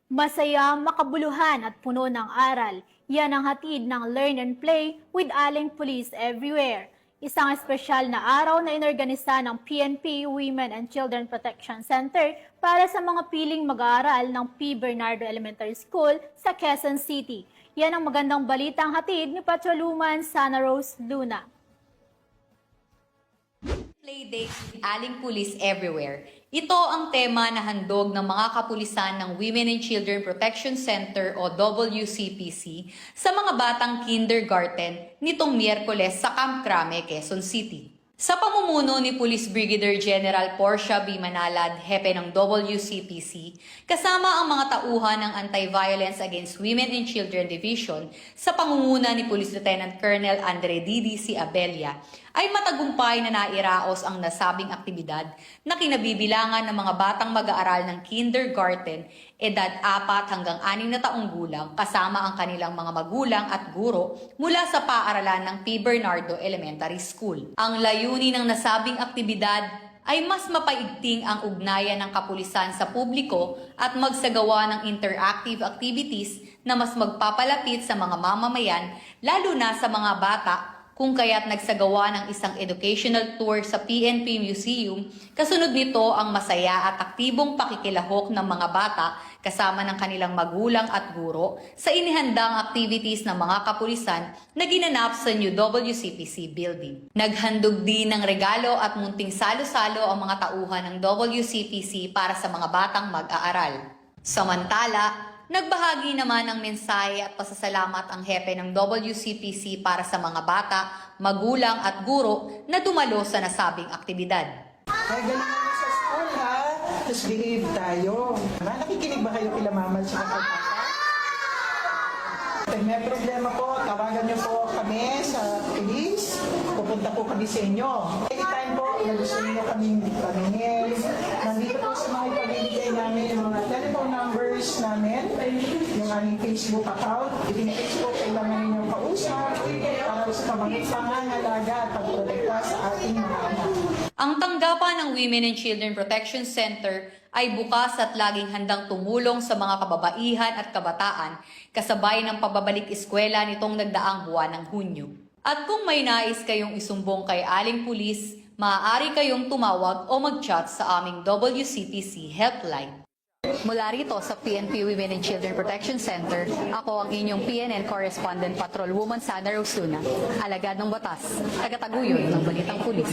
Masaya, makabuluhan at puno ng aral. Yan ang hatid ng Learn and Play with Aling Police Everywhere. Isang espesyal na araw na inorganisa ng PNP Women and Children Protection Center para sa mga piling mag-aaral ng P. Bernardo Elementary School sa Quezon City. Yan ang magandang balitang hatid ni Patrolwoman Sana Rose Luna. Playdate with Aling Police Everywhere. Ito ang tema na handog ng mga kapulisan ng Women and Children Protection Center o WCPC sa mga batang kindergarten nitong Miyerkules sa Camp Crame, Quezon City. Sa pamumuno ni Police Brigadier General Portia B. Manalad, hepe ng WCPC, kasama ang mga tauhan ng Anti-Violence Against Women and Children Division sa pangunguna ni Police Lieutenant Colonel Andre Didi C. Abella, ay matagumpay na nairaos ang nasabing aktibidad na kinabibilangan ng mga batang mag-aaral ng kindergarten, edad 4 hanggang 6 na taong gulang kasama ang kanilang mga magulang at guro mula sa paaralan ng P. Bernardo Elementary School. Ang layunin ng nasabing aktibidad ay mas mapaigting ang ugnayan ng kapulisan sa publiko at magsagawa ng interactive activities na mas magpapalapit sa mga mamamayan, lalo na sa mga bata, kung kaya't nagsagawa ng isang educational tour sa PNP Museum. Kasunod nito ang masaya at aktibong pakikilahok ng mga bata kasama ng kanilang magulang at guro sa inihandang activities ng mga kapulisan na ginanap sa New WCPC building. Naghandog din ng regalo at munting salo-salo ang mga tauhan ng WCPC para sa mga batang mag-aaral. Samantala, nagbahagi naman ng mensahe at pasasalamat ang hepe ng WCPC para sa mga bata, magulang at guro na dumalo sa nasabing aktibidad. Ay, galing naman sa school ha. Tapos behave tayo. Nakikinig ba kayo kila mama at papa? Pag may problema po, tawagan niyo po kami sa police. Pupunta po kami sa inyo. Anytime po, na gusto niyo kaming pamingin. Nandito po sa mga ipamimigay namin yung mga telephone numbers namin, yung aming Facebook account. Itinitext po kailangan ninyong kausap para sa pangangalaga at pagprotekta sa ating mga anak. Ang tanggapan ng Women and Children Protection Center ay bukas at laging handang tumulong sa mga kababaihan at kabataan kasabay ng pababalik eskwela nitong nagdaang buwan ng Hunyo. At kung may nais kayong isumbong kay Aling Pulis, maaari kayong tumawag o mag-chat sa aming WCPC helpline. Mula rito sa PNP Women and Children Protection Center, ako ang inyong PNN Correspondent Patrolwoman Sana Rose Luna, alagad ng batas, tagataguyod ng Balitang Pulis.